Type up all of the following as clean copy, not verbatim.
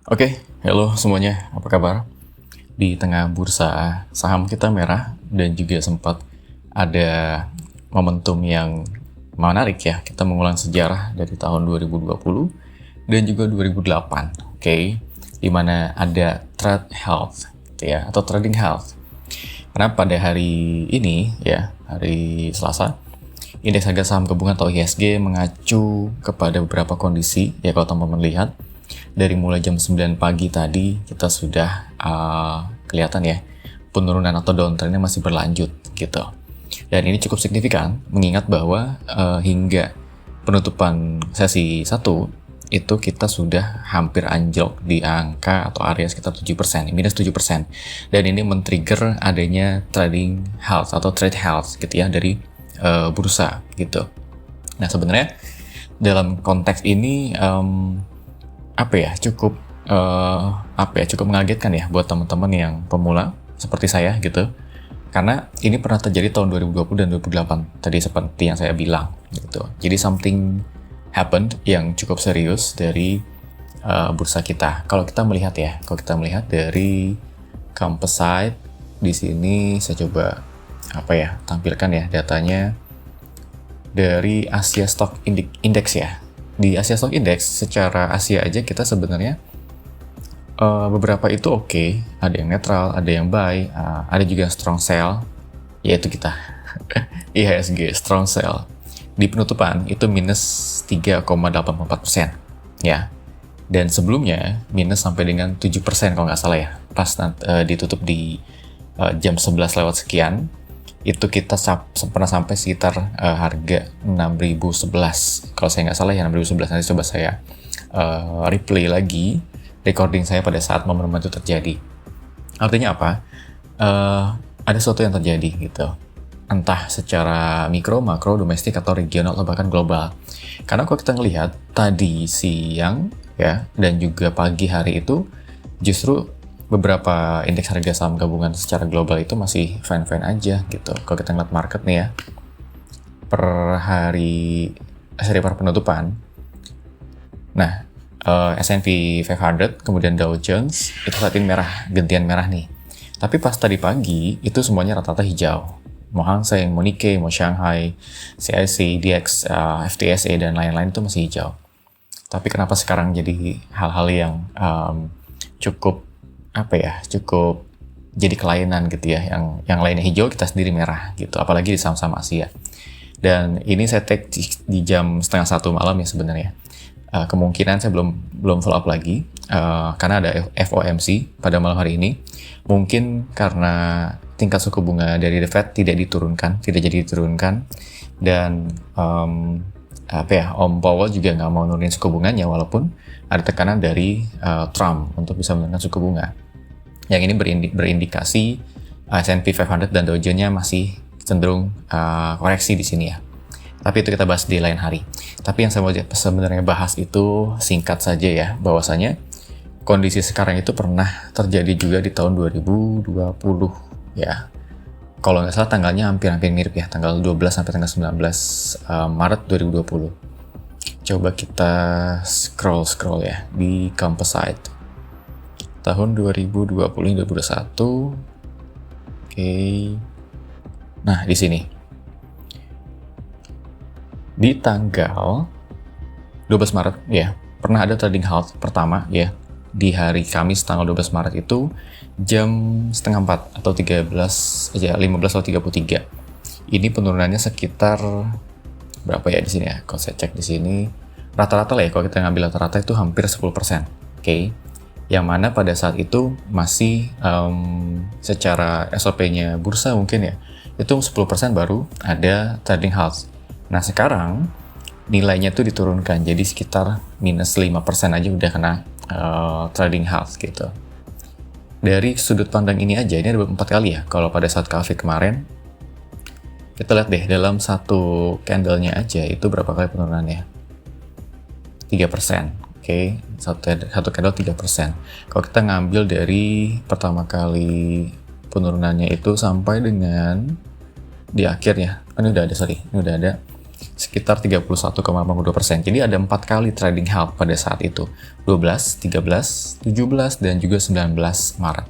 Oke, halo semuanya, apa kabar? Di tengah bursa saham kita merah dan juga sempat ada momentum yang menarik ya, kita mengulang sejarah dari tahun 2020 dan juga 2008, oke? Di mana ada trade health, gitu ya, atau trading health. Karena pada hari ini ya, hari Selasa, indeks harga saham gabungan atau IHSG mengacu kepada beberapa kondisi, ya kalau teman-teman lihat, dari mulai jam 9 pagi tadi kita sudah kelihatan ya penurunan atau downtrendnya masih berlanjut gitu. Dan ini cukup signifikan mengingat bahwa hingga penutupan sesi 1 itu kita sudah hampir anjlok di angka atau area sekitar 7%, minus 7%. Dan ini men-trigger adanya trading health atau trade health gitu ya dari bursa gitu. Nah sebenarnya dalam konteks ini cukup mengagetkan ya buat teman-teman yang pemula seperti saya gitu. Karena ini pernah terjadi tahun 2020 dan 2008 tadi seperti yang saya bilang gitu. Jadi something happened yang cukup serius dari bursa kita. Kalau kita melihat dari Composite di sini saya coba tampilkan ya datanya dari Asia Stock Index ya. Di Asia Stock Index secara Asia aja kita sebenarnya beberapa itu oke. Ada yang netral, ada yang buy, ada juga yang strong sell, yaitu kita IHSG strong sell di penutupan itu minus 3,84% ya, dan sebelumnya minus sampai dengan 7% kalau nggak salah ya, pas ditutup di jam 11 lewat sekian itu kita pernah sampai sekitar harga 6.011 kalau saya nggak salah ya, 6.011. Nanti coba saya replay lagi recording saya pada saat momen itu terjadi. Artinya apa? Ada sesuatu yang terjadi gitu, entah secara mikro, makro, domestik atau regional atau bahkan global. Karena kalau kita ngelihat tadi siang ya dan juga pagi hari itu justru beberapa indeks harga saham gabungan secara global itu masih fine-fine aja gitu. Kalau kita ngeliat market nih ya, per hari seri per penutupan, nah S&P 500 kemudian Dow Jones itu saat ini merah, gentian merah nih. Tapi pas tadi pagi itu semuanya rata-rata hijau. Mau Hang Seng, mau Nikkei, mau Shanghai, CIC, DX, FTSE dan lain-lain itu masih hijau. Tapi kenapa sekarang jadi hal-hal yang cukup jadi kelainan gitu ya, yang lainnya hijau kita sendiri merah gitu, apalagi di saham-saham Asia. Dan ini saya take di jam 12:30 malam ya sebenarnya. Kemungkinan saya belum follow up lagi karena ada FOMC pada malam hari ini. Mungkin karena tingkat suku bunga dari The Fed tidak jadi diturunkan, dan Om Powell juga nggak mau nurunin suku bunganya walaupun ada tekanan dari Trump untuk bisa menurunkan suku bunga. Yang ini berindikasi S&P 500 dan Dow Jones-nya masih cenderung koreksi di sini ya. Tapi itu kita bahas di lain hari. Tapi yang saya mau sebenarnya bahas itu singkat saja ya, bahwasanya kondisi sekarang itu pernah terjadi juga di tahun 2020 ya. Kalau nggak salah tanggalnya hampir mirip ya, tanggal 12 sampai tanggal 19 Maret 2020. Coba kita scroll ya di Composite. Tahun 2020-2021. Oke. Nah, di sini. Di tanggal 12 Maret ya, pernah ada trading halt pertama ya. Di hari Kamis tanggal 12 Maret itu jam 3:30 atau 15:33. Ini penurunannya sekitar berapa ya di sini ya? Kalau saya cek di sini rata-rata lah ya, kalau kita ngambil rata-rata itu hampir 10%. Oke. Yang mana pada saat itu masih secara SOP-nya bursa mungkin ya, itu 10% baru ada trading halt. Nah sekarang nilainya tuh diturunkan jadi sekitar minus 5% aja udah kena trading halt gitu. Dari sudut pandang ini aja, ini ada 4 kali ya. Kalau pada saat COVID kemarin, kita lihat deh dalam satu candle-nya aja itu berapa kali penurunannya? 3%. Oke, satu candle 3%. Kalau kita ngambil dari pertama kali penurunannya itu sampai dengan di akhirnya, ini udah ada sekitar 31,82%. Jadi ada 4 kali trading halt pada saat itu, 12, 13, 17, dan juga 19 Maret.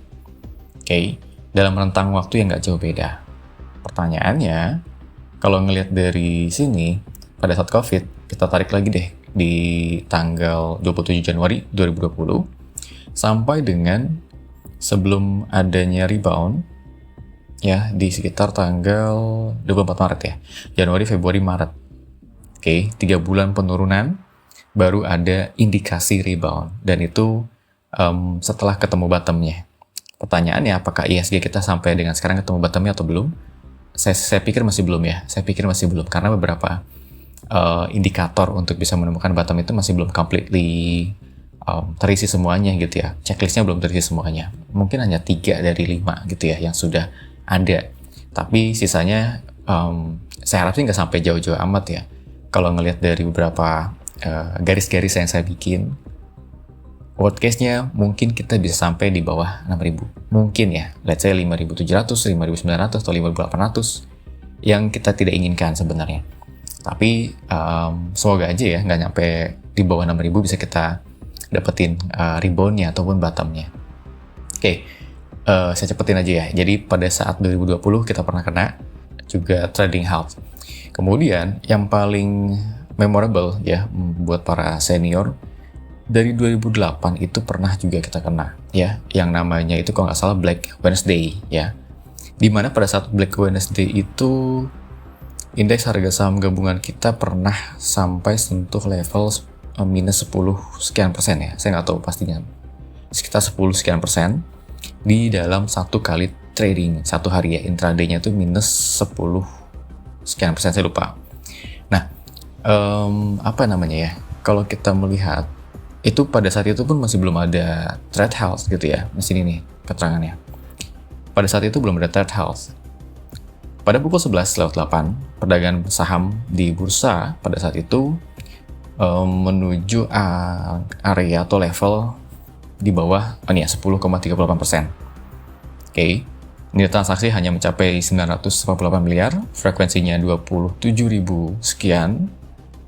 Oke, dalam rentang waktu yang nggak jauh beda. Pertanyaannya, kalau ngelihat dari sini, pada saat COVID, kita tarik lagi deh di tanggal 27 Januari 2020, sampai dengan sebelum adanya rebound, ya di sekitar tanggal 24 Maret ya, Januari, Februari, Maret. Oke, 3 bulan penurunan, baru ada indikasi rebound, dan itu setelah ketemu bottomnya. Pertanyaannya, apakah ISG kita sampai dengan sekarang ketemu bottomnya atau belum? Saya pikir masih belum ya, karena beberapa indikator untuk bisa menemukan bottom itu masih belum completely terisi semuanya gitu ya. Checklistnya belum terisi semuanya. Mungkin hanya 3 dari 5 gitu ya yang sudah ada. Tapi sisanya saya harap sih nggak sampai jauh-jauh amat ya. Kalau ngelihat dari beberapa garis-garis yang saya bikin, worst case-nya mungkin kita bisa sampai di bawah 6.000. Mungkin ya, let's say 5.700, 5.900, atau 5.800 yang kita tidak inginkan sebenarnya. Tapi semoga aja ya nggak nyampe di bawah 6.000 bisa kita dapetin rebound-nya ataupun bottom-nya. Oke, saya cepetin aja ya. Jadi pada saat 2020 kita pernah kena juga trading halt. Kemudian yang paling memorable ya buat para senior, dari 2008 itu pernah juga kita kena ya, yang namanya itu kalau nggak salah Black Wednesday ya. Dimana pada saat Black Wednesday itu indeks harga saham gabungan kita pernah sampai sentuh level minus 10 sekian persen ya, saya nggak tahu pastinya, sekitar 10 sekian persen di dalam satu kali trading, satu hari ya, intraday-nya itu minus 10 sekian persen, saya lupa. Nah, apa namanya ya, kalau kita melihat, itu pada saat itu pun masih belum ada trade halt gitu ya, di sini nih keterangannya. Pada saat itu belum ada trade halt. Pada pukul 11:08, perdagangan saham di bursa pada saat itu menuju area atau level di bawah 10,38%. Oke, nilai transaksi hanya mencapai 948 miliar, frekuensinya 27.000 sekian,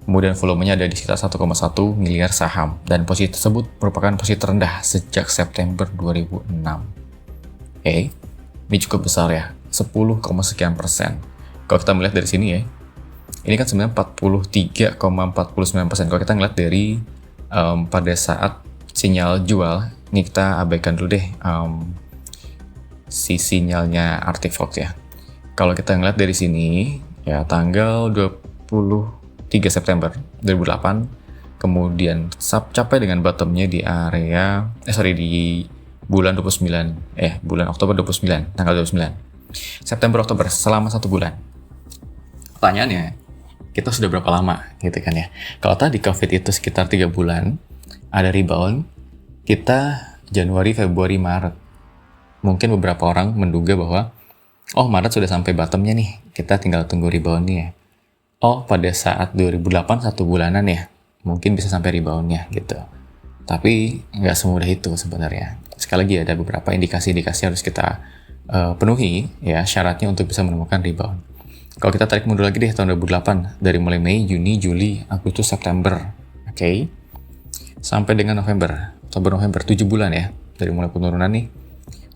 kemudian volumenya ada di sekitar 1,1 miliar saham, dan posisi tersebut merupakan posisi terendah sejak September 2006. Oke, ini cukup besar ya, 10, sekian persen. Kalau kita melihat dari sini ya, ini kan sebenarnya 43,49%. Kalau kita ngeliat dari pada saat sinyal jual, ini kita abaikan dulu deh si sinyalnya Artifox ya. Kalau kita ngeliat dari sini, ya tanggal 23 September 2008, kemudian capai dengan bottomnya di area, di bulan 29, bulan Oktober 29, tanggal 29. September, Oktober, selama 1 bulan. Pertanyaannya, kita sudah berapa lama gitu kan ya? Kalau tadi COVID itu sekitar 3 bulan, ada rebound, kita Januari, Februari, Maret. Mungkin beberapa orang menduga bahwa, oh Maret sudah sampai bottomnya nih, kita tinggal tunggu reboundnya ya. Oh pada saat 2008 1 bulanan ya, mungkin bisa sampai reboundnya gitu. Tapi nggak semudah itu sebenarnya. Sekali lagi ada beberapa indikasi-indikasi harus kita penuhi ya syaratnya untuk bisa menemukan rebound. Kalau kita tarik mundur lagi deh tahun 2008, dari mulai Mei, Juni, Juli, Agustus, September, oke, sampai dengan November, Oktober, November, 7 bulan ya, dari mulai penurunan nih,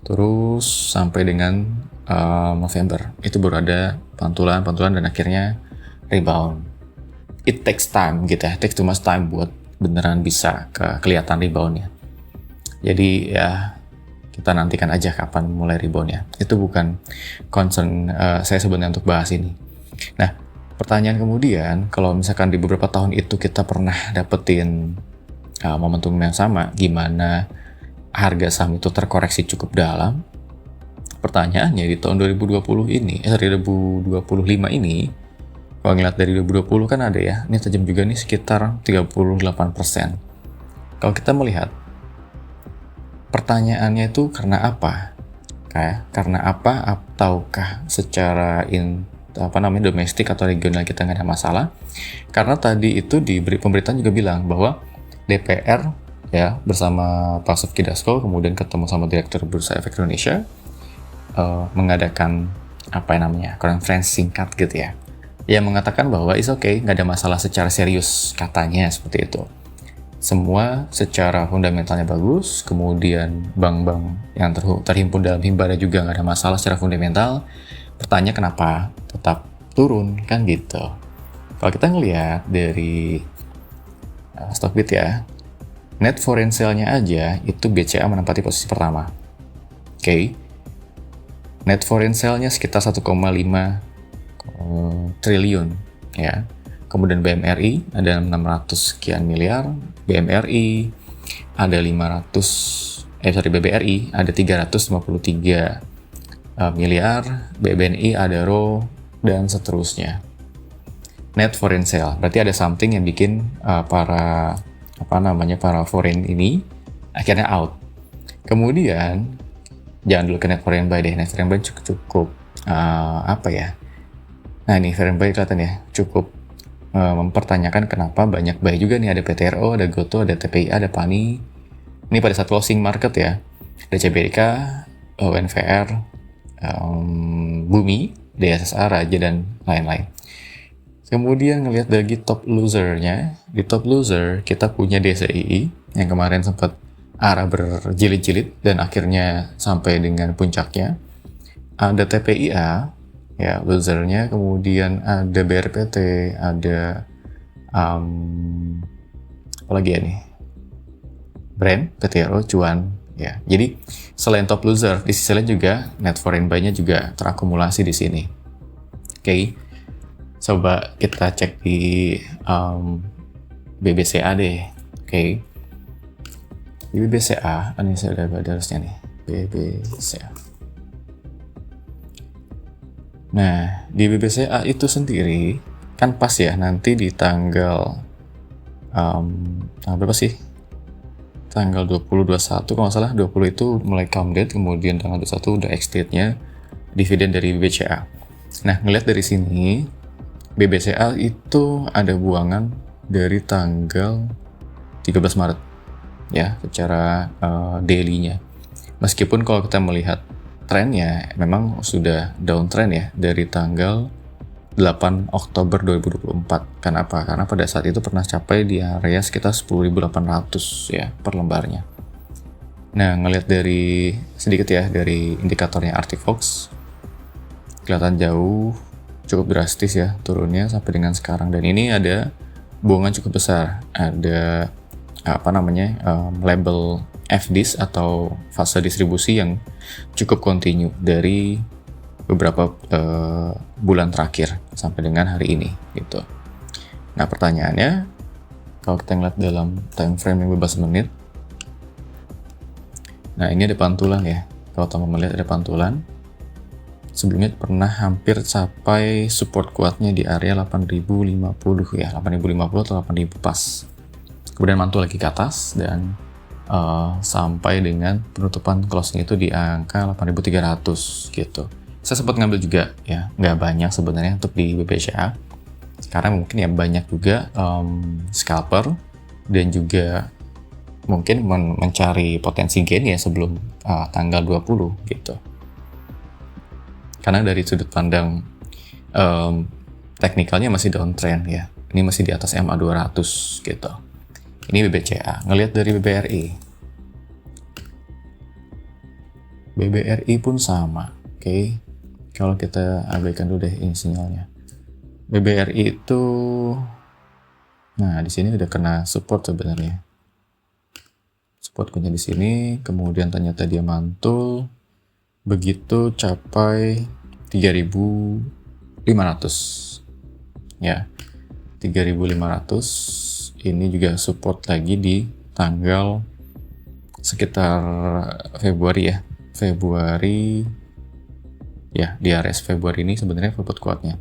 terus sampai dengan November, itu baru ada pantulan dan akhirnya rebound. It takes time gitu ya, takes too much time buat beneran bisa kelihatan reboundnya. Jadi ya kita nantikan aja kapan mulai reboundnya. Itu bukan concern saya sebenarnya untuk bahas ini. Nah, pertanyaan kemudian, kalau misalkan di beberapa tahun itu kita pernah dapetin momentum yang sama, gimana harga saham itu terkoreksi cukup dalam? Pertanyaannya di tahun 2020 ini, 2025 ini, kalau ngeliat dari 2020 kan ada ya, ini tajam juga nih sekitar 38%. Kalau kita melihat, pertanyaannya itu karena apa? Karena apa? Ataukah secara domestik atau regional kita nggak ada masalah? Karena tadi itu di pemberitaan juga bilang bahwa DPR ya bersama Pak Sufki Dasko kemudian ketemu sama Direktur Bursa Efek Indonesia mengadakan konferensi singkat gitu ya, yang mengatakan bahwa it's okay, nggak ada masalah secara serius, katanya seperti itu. Semua secara fundamentalnya bagus, kemudian bank-bank yang terhimpun dalam himbara juga nggak ada masalah secara fundamental. Pertanyaan kenapa tetap turun, kan gitu. Kalau kita ngelihat dari Stockbit ya, net foreign sale-nya aja itu BCA menempati posisi pertama. Oke. Net foreign sale-nya sekitar 1,5 triliun ya. Kemudian BMRI ada 600 sekian miliar, BMRI ada BBRI ada 353 miliar, BBNI ada RO dan seterusnya. Net foreign sale berarti ada something yang bikin para foreign ini akhirnya out. Kemudian jangan dulu ke net foreign buy deh, net foreign buy cukup nah ini foreign buy kelihatan ya, cukup mempertanyakan kenapa banyak buy juga nih, ada PTRO, ada GoTo, ada TPIA, ada PANI. Ini pada saat closing market ya, ada CBDK, ONVR, Bumi, DSSA, Raja, dan lain-lain. Kemudian ngelihat dari top loser-nya, di top loser kita punya DCII yang kemarin sempat arah berjilid-jilid dan akhirnya sampai dengan puncaknya. Ada TPIA, ya losernya, kemudian ada BRPT, ada apa lagi ya nih, brand, PTRO, Cuan ya. Jadi selain top loser, di sisi lain juga net foreign buy-nya juga terakumulasi di sini. Oke. Coba kita cek di BBCA deh. Oke. Di BBCA, ini saya udah ada harusnya nih, BBCA. Nah, di BBCA itu sendiri kan pas ya, nanti di tanggal berapa sih? Tanggal 20, 21 kalau nggak salah, 20 itu mulai count date, kemudian tanggal 21 udah ex-date-nya dividen dari BBCA. Nah, ngeliat dari sini, BBCA itu ada buangan dari tanggal 13 Maret ya, secara daily-nya. Meskipun kalau kita melihat trennya memang sudah downtrend ya dari tanggal 8 Oktober 2024. Kenapa? Karena pada saat itu pernah capai di area sekitar 10.800 ya per lembarnya. Nah, ngelihat dari sedikit ya dari indikatornya Artifox, kelihatan jauh, cukup drastis ya turunnya sampai dengan sekarang. Dan ini ada buangan cukup besar, ada label FDIS atau fase distribusi yang cukup kontinu dari beberapa bulan terakhir sampai dengan hari ini gitu. Nah, pertanyaannya kalau kita ngeliat dalam time frame yang 15 menit, nah ini ada pantulan ya. Kalau teman melihat ada pantulan, sebelumnya pernah hampir capai support kuatnya di area 8.050 ya, 8.050 atau 8.000 pas. Kemudian mantul lagi ke atas dan sampai dengan penutupan closing itu di angka 8.300 gitu. Saya sempat ngambil juga ya, nggak banyak sebenarnya untuk di BBCA karena mungkin ya banyak juga scalper dan juga mungkin mencari potensi gain ya sebelum tanggal 20 gitu. Karena dari sudut pandang teknikalnya masih downtrend ya, ini masih di atas MA 200 gitu. Ini BBCA. Ngelihat dari BBRI. BBRI pun sama. Oke. Kalau kita abaikan dulu deh ini sinyalnya. BBRI itu, nah di sini udah kena support sebenarnya. Support punya di sini, kemudian ternyata dia mantul. Begitu capai 3.500. Ya. 3.500. Ini juga support lagi di tanggal sekitar Februari ya. Februari ya, di area Februari ini sebenarnya support kuatnya.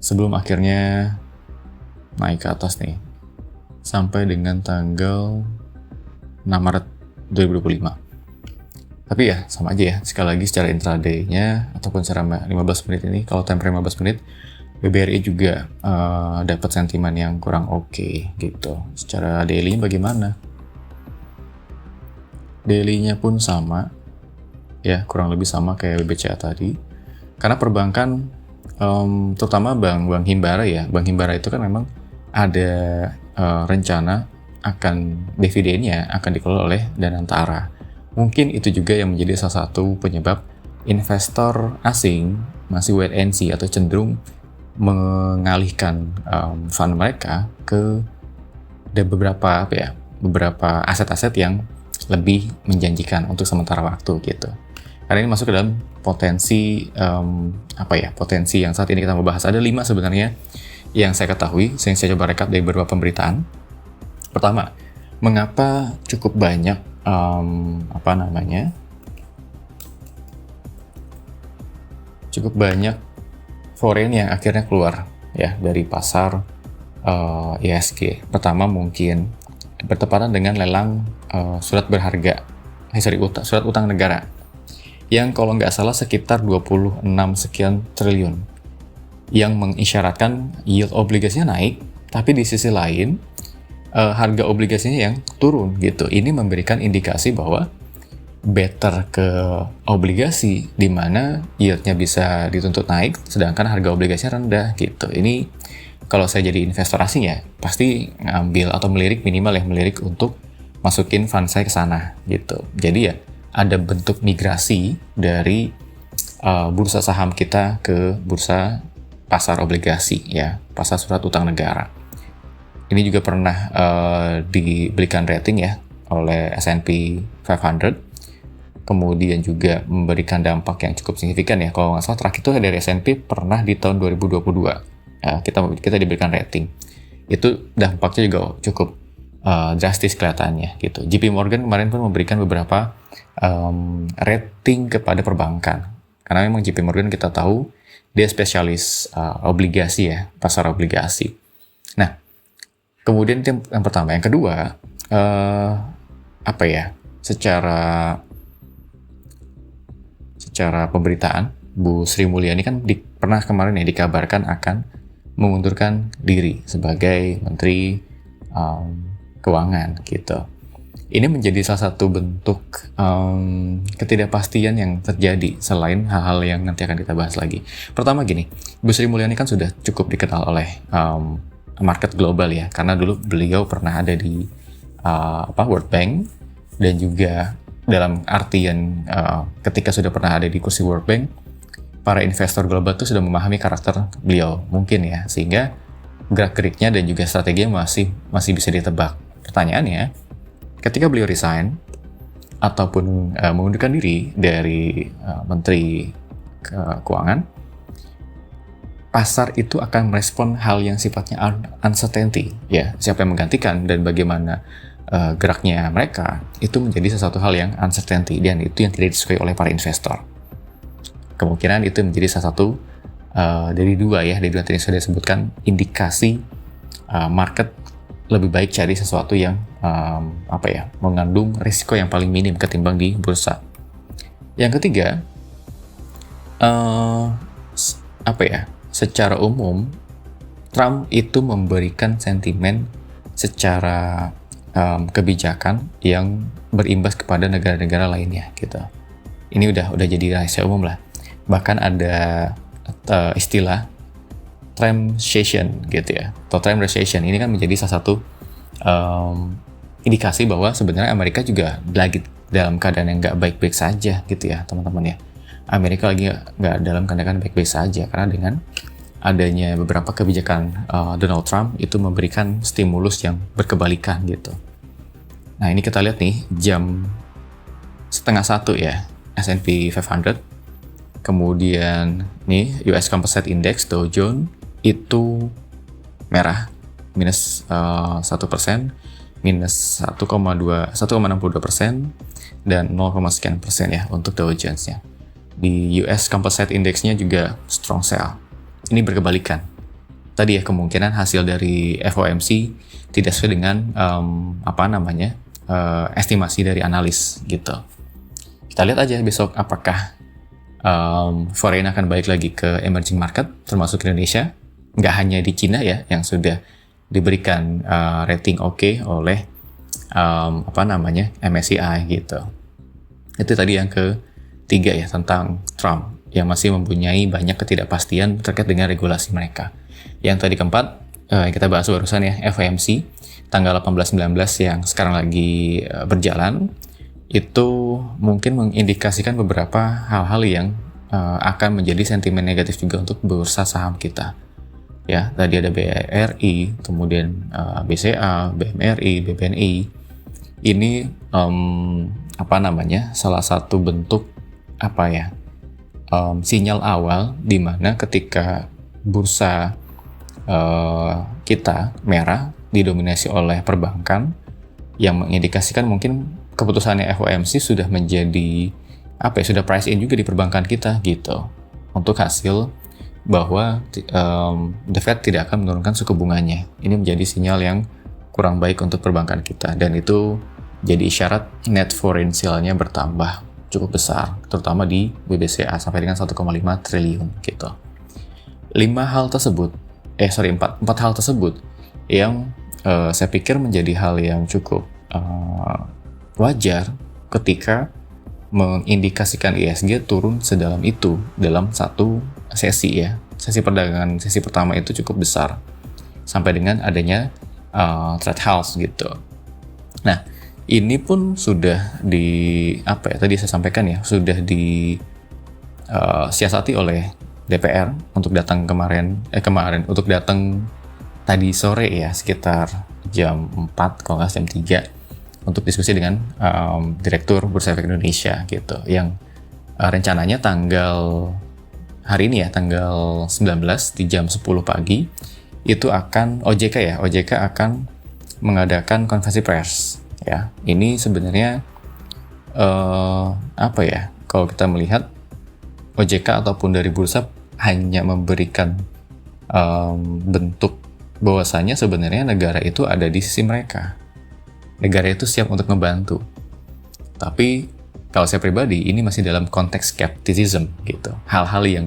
Sebelum akhirnya naik ke atas nih. Sampai dengan tanggal 6 Maret 2025. Tapi ya sama aja ya, sekali lagi secara intraday-nya ataupun secara 15 menit ini, kalau time frame 15 menit, BBRI juga dapat sentimen yang kurang oke gitu. Secara daily bagaimana? Daily-nya pun sama, ya kurang lebih sama kayak BBCA tadi. Karena perbankan Terutama Bank Himbara ya. Bank Himbara itu kan memang ada rencana akan dividennya akan dikelola oleh Danantara. Mungkin itu juga yang menjadi salah satu penyebab investor asing masih wait and see atau cenderung mengalihkan fund mereka ke beberapa aset-aset yang lebih menjanjikan untuk sementara waktu gitu. Karena ini masuk ke dalam potensi potensi yang saat ini kita mau bahas. Ada 5 sebenarnya yang saya ketahui, yang saya coba rekap dari beberapa pemberitaan. Pertama, mengapa cukup banyak cukup banyak foreign yang akhirnya keluar ya dari pasar IHSG. Pertama mungkin bertepatan dengan lelang surat utang negara yang kalau nggak salah sekitar 26 sekian triliun yang mengisyaratkan yield obligasinya naik, tapi di sisi lain harga obligasinya yang turun gitu. Ini memberikan indikasi bahwa better ke obligasi di mana yieldnya bisa dituntut naik sedangkan harga obligasinya rendah gitu. Ini kalau saya jadi investor asing ya pasti ngambil atau melirik untuk masukin fund saya ke sana gitu. Jadi ya ada bentuk migrasi dari bursa saham kita ke bursa pasar obligasi ya, pasar surat utang negara. Ini juga pernah diberikan rating ya oleh S&P 500, kemudian juga memberikan dampak yang cukup signifikan ya. Kalau nggak salah terakhir itu dari S&P pernah di tahun 2022 ya, kita diberikan rating. Itu dampaknya juga cukup drastis kelihatannya gitu. JP Morgan kemarin pun memberikan beberapa rating kepada perbankan. Karena memang JP Morgan kita tahu dia spesialis obligasi ya, pasar obligasi. Nah, kemudian itu yang pertama. Yang kedua, secara pemberitaan, Bu Sri Mulyani kan pernah kemarin ya dikabarkan akan mengundurkan diri sebagai Menteri Keuangan gitu. Ini menjadi salah satu bentuk ketidakpastian yang terjadi selain hal-hal yang nanti akan kita bahas lagi. Pertama gini, Bu Sri Mulyani kan sudah cukup dikenal oleh market global ya, karena dulu beliau pernah ada di World Bank dan juga dalam artian ketika sudah pernah ada di kursi World Bank, para investor global itu sudah memahami karakter beliau mungkin ya, sehingga gerak-geriknya dan juga strateginya masih bisa ditebak. Pertanyaannya, ketika beliau resign ataupun mengundurkan diri dari Menteri Keuangan, pasar itu akan merespon hal yang sifatnya uncertainty ya, siapa yang menggantikan dan bagaimana geraknya mereka, itu menjadi sesuatu hal yang uncertainty dan itu yang tidak disukai oleh para investor. Kemungkinan itu menjadi salah satu dari dua tadi sudah disebutkan indikasi market lebih baik cari sesuatu yang mengandung risiko yang paling minim ketimbang di bursa. Yang ketiga, secara umum Trump itu memberikan sentimen secara kebijakan yang berimbas kepada negara-negara lainnya gitu. Ini udah jadi rahasia umum lah. Bahkan ada istilah Trump recession gitu ya, atau Trump recession. Ini kan menjadi salah satu indikasi bahwa sebenarnya Amerika juga lagi dalam keadaan yang nggak baik-baik saja gitu ya teman-teman ya. Amerika lagi nggak dalam keadaan baik-baik saja karena dengan adanya beberapa kebijakan Donald Trump itu memberikan stimulus yang berkebalikan gitu. Nah ini kita lihat nih jam 12:30 ya, S&P 500, kemudian nih US Composite Index Dow Jones itu merah, minus 1%, minus 1,62%, dan 0, sekian persen ya untuk Dow Jones-nya. Di US Composite Index-nya juga strong sell. Ini berkebalikan. Tadi ya kemungkinan hasil dari FOMC tidak sesuai dengan estimasi dari analis gitu. Kita lihat aja besok apakah foreign akan balik lagi ke emerging market termasuk Indonesia. Nggak hanya di Cina ya yang sudah diberikan rating oke oleh MSCI gitu. Itu tadi yang ketiga ya tentang Trump yang masih mempunyai banyak ketidakpastian terkait dengan regulasi mereka. Yang tadi keempat, kita bahas barusan ya, FOMC tanggal 18-19 yang sekarang lagi berjalan, itu mungkin mengindikasikan beberapa hal-hal yang akan menjadi sentimen negatif juga untuk bursa saham kita. Ya, tadi ada BRI, kemudian BCA, BMRI, BBNI. Ini salah satu bentuk sinyal awal di mana ketika bursa kita merah didominasi oleh perbankan, yang mengindikasikan mungkin keputusannya FOMC sudah menjadi sudah price in juga di perbankan kita gitu, untuk hasil bahwa the Fed tidak akan menurunkan suku bunganya. Ini menjadi sinyal yang kurang baik untuk perbankan kita, dan itu jadi isyarat net foreign sale-nya bertambah cukup besar, terutama di BBCA sampai dengan 1,5 triliun gitu. 4 hal tersebut yang saya pikir menjadi hal yang cukup wajar ketika mengindikasikan ISG turun sedalam itu dalam satu sesi ya. Sesi perdagangan sesi pertama itu cukup besar sampai dengan adanya trade house gitu. Nah, ini pun sudah tadi saya sampaikan ya, sudah siasati oleh DPR untuk datang kemarin untuk datang tadi sore ya, sekitar jam 4 kalau nggak jam 3, untuk diskusi dengan Direktur Bursa Efek Indonesia gitu, yang rencananya hari ini ya, tanggal 19 di jam 10 pagi itu akan OJK akan mengadakan konferensi pers ya. Ini sebenarnya kalau kita melihat OJK ataupun dari bursa hanya memberikan bentuk bahwasanya sebenarnya negara itu ada di sisi mereka. Negara itu siap untuk membantu. Tapi kalau saya pribadi, ini masih dalam konteks skepticism gitu. Hal-hal yang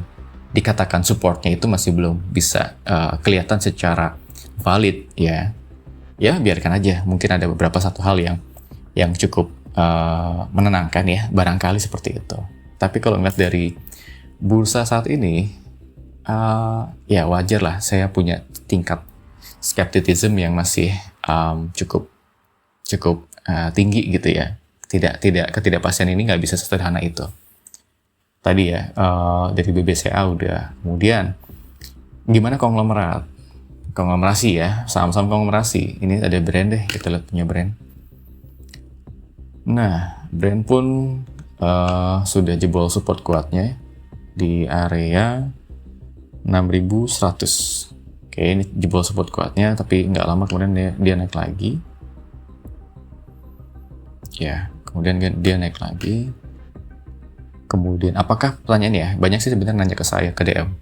dikatakan supportnya itu masih belum bisa kelihatan secara valid ya. Ya biarkan aja. Mungkin ada beberapa satu hal yang cukup menenangkan ya, barangkali seperti itu. Tapi kalau ngeliat dari bursa saat ini, ya wajar lah saya punya tingkat skepticism yang masih cukup tinggi gitu ya. Ketidakpastian ini nggak bisa sederhana itu. Tadi ya dari BBCA udah. Kemudian gimana konglomerasi ya, saham-saham konglomerasi. Ini ada brand deh, kita lihat punya brand. Nah, brand pun sudah jebol support kuatnya di area 6.100. Oke, ini jebol support kuatnya, tapi nggak lama kemudian dia naik lagi. Ya, kemudian dia naik lagi. Kemudian, apakah pertanyaannya? Banyak sih sebenarnya nanya ke saya, ke DM.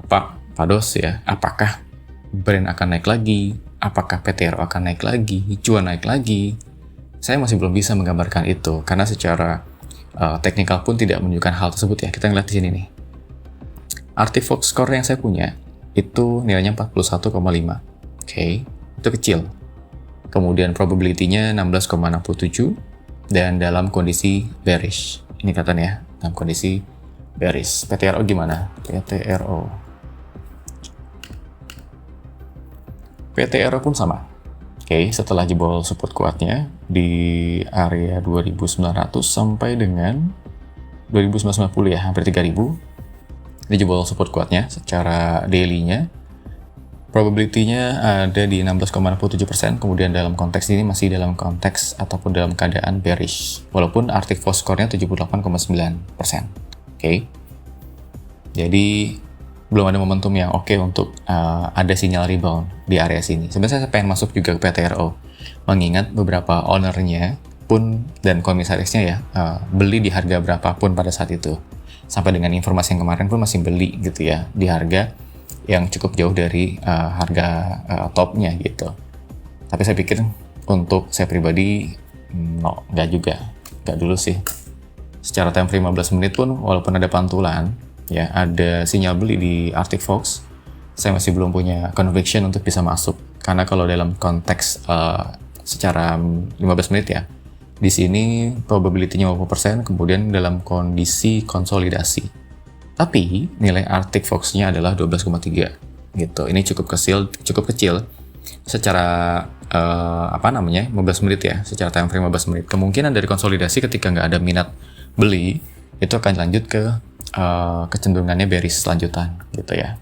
Pak Dos ya, apakah brand akan naik lagi? Apakah PTRO akan naik lagi? Cuan naik lagi? Saya masih belum bisa menggambarkan itu, karena secara teknikal pun tidak menunjukkan hal tersebut ya. Kita ngeliat di sini nih. Artifox score yang saya punya, itu nilainya 41,5. Oke, itu kecil. Kemudian probability-nya 16,67 dan dalam kondisi bearish. Ini katanya dalam kondisi bearish. PTRO gimana? PTRO pun sama. Oke, setelah jebol support kuatnya di area 2.900 sampai dengan 2.990 ya, hampir 3.000. Ini jebol support kuatnya secara daily-nya. Probability-nya ada di 16,67%, kemudian dalam konteks ini masih dalam konteks ataupun dalam keadaan bearish, walaupun Arctic-Fox score-nya 78,9%. Oke. Jadi belum ada momentum yang oke untuk ada sinyal rebound di area sini. Sebenarnya saya pengen masuk juga ke PTRO, mengingat beberapa owner-nya pun dan komisarisnya ya beli di harga berapapun pada saat itu. Sampai dengan informasi yang kemarin pun masih beli gitu ya, di harga yang cukup jauh dari harga topnya gitu. Tapi saya pikir untuk saya pribadi, nggak dulu sih. Secara time frame 15 menit pun, walaupun ada pantulan, ya ada sinyal beli di Arctic-Fox, saya masih belum punya conviction untuk bisa masuk. Karena kalau dalam konteks secara 15 menit ya, di sini probability-nya 50%, kemudian dalam kondisi konsolidasi. Tapi nilai Arctic Fox-nya adalah 12,3 gitu. Ini cukup kecil secara 15 menit ya, secara time frame 15 menit. Kemungkinan dari konsolidasi ketika nggak ada minat beli, itu akan lanjut ke kecenderungannya bearish lanjutan gitu ya.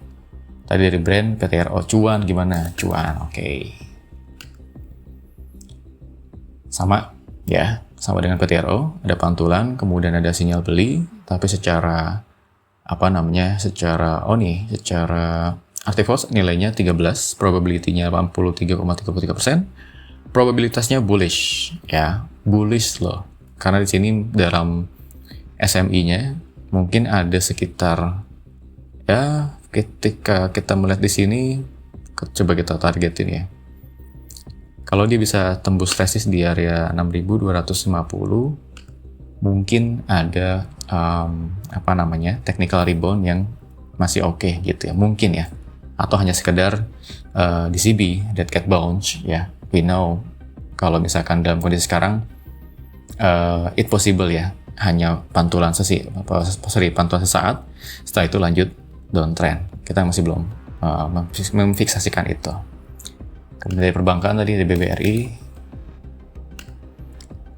Tadi dari brand PTRO cuan gimana? Cuan, oke. Sama ya, sama dengan PTRO, ada pantulan, kemudian ada sinyal beli, tapi secara secara Arctic Fox nilainya 13, probability-nya 83,33%, probabilitasnya bullish ya, bullish loh. Karena di sini dalam SMI-nya mungkin ada sekitar ya, ketika kita melihat di sini, coba kita targetin ya. Kalau dia bisa tembus resist di area 6.250, mungkin ada technical rebound yang masih oke gitu ya, mungkin ya, atau hanya sekedar DCB, dead cat bounce ya. We know kalau misalkan dalam kondisi sekarang it possible ya, hanya pantulan sesaat, setelah itu lanjut downtrend. Kita masih belum memfiksasikan itu. Kemudian dari perbankan tadi, dari BBRI.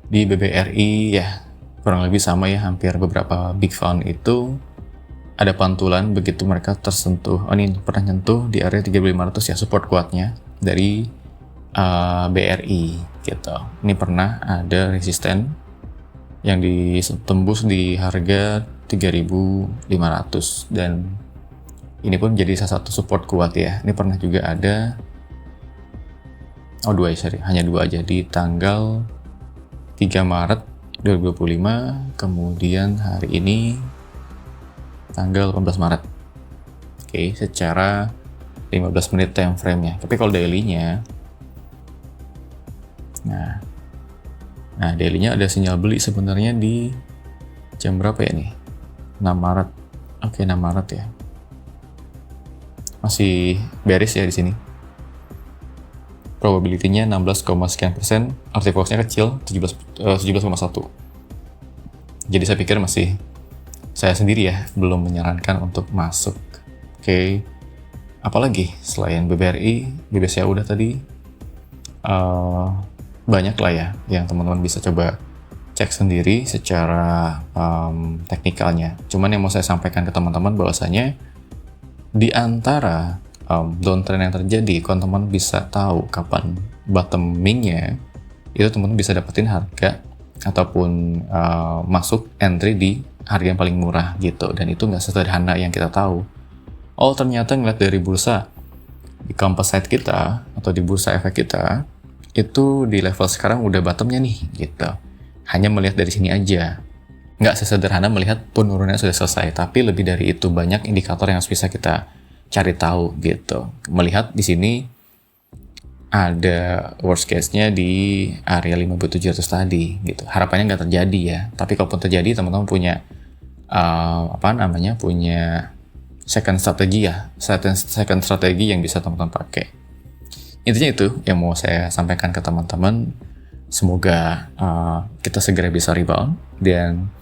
Di BBRI ya kurang lebih sama ya, hampir beberapa big fund itu ada pantulan begitu mereka tersentuh. Ini pernah nyentuh di area 3.500 ya, support kuatnya dari BRI gitu. Ini pernah ada resisten yang ditembus di harga 3.500 dan ini pun jadi salah satu support kuat ya. Ini pernah juga ada hanya dua aja di tanggal 3 Maret 2025, kemudian hari ini tanggal 18 Maret. Oke, secara 15 menit time frame-nya. Tapi kalau daily-nya, nah daily-nya ada sinyal beli sebenarnya di jam berapa ya nih? 6 Maret. Oke, 6 Maret ya. Masih bearish ya di sini. Probability-nya 16,sekian%, Arctic Fox-nya kecil, 17,1. Jadi saya pikir saya sendiri ya, belum menyarankan untuk masuk. Oke. Apalagi selain BBRI, BBCA udah tadi, banyak lah ya yang teman-teman bisa coba cek sendiri secara teknikalnya. Cuman yang mau saya sampaikan ke teman-teman bahwasanya di antara downtrend yang terjadi, teman-teman bisa tahu kapan bottoming-nya, itu teman-teman bisa dapetin harga ataupun masuk entry di harga yang paling murah gitu. Dan itu nggak sesederhana yang kita tahu. Oh, ternyata ngeliat dari bursa di composite kita atau di bursa efek kita, itu di level sekarang udah bottomnya nih gitu. Hanya melihat dari sini aja, nggak sesederhana melihat penurunannya sudah selesai. Tapi lebih dari itu, banyak indikator yang harus bisa kita cari tahu gitu. Melihat di sini ada worst case-nya di area 5.700 tadi gitu. Harapannya nggak terjadi ya. Tapi kalaupun terjadi, teman-teman punya punya second strategi yang bisa teman-teman pakai. Intinya itu yang mau saya sampaikan ke teman-teman. Semoga kita segera bisa rebound, dan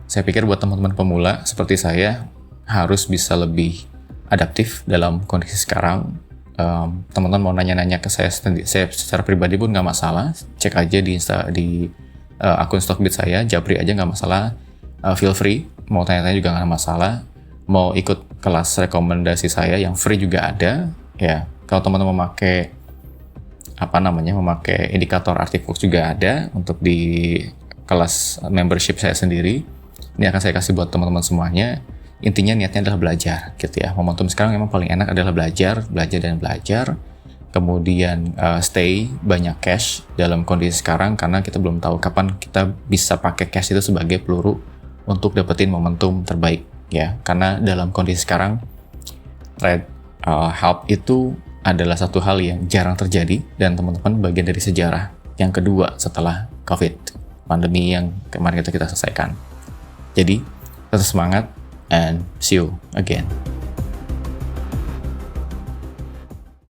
saya pikir buat teman-teman pemula seperti saya harus bisa lebih adaptif dalam kondisi sekarang. Teman-teman mau nanya-nanya ke saya secara pribadi pun nggak masalah, cek aja di akun Stockbit saya, Japri aja nggak masalah. Feel free, mau tanya-tanya juga nggak masalah. Mau ikut kelas rekomendasi saya yang free juga ada ya. Kalau teman-teman memakai indikator Arctic Fox juga ada untuk di kelas membership saya sendiri. Ini akan saya kasih buat teman-teman semuanya. Intinya niatnya adalah belajar gitu ya. Momentum sekarang memang paling enak adalah belajar. Kemudian stay banyak cash dalam kondisi sekarang, karena kita belum tahu kapan kita bisa pakai cash itu sebagai peluru untuk dapetin momentum terbaik ya. Karena dalam kondisi sekarang trade help itu adalah satu hal yang jarang terjadi, dan teman-teman bagian dari sejarah yang kedua setelah COVID, pandemi yang kemarin kita selesaikan. Jadi tetap semangat, and see you again.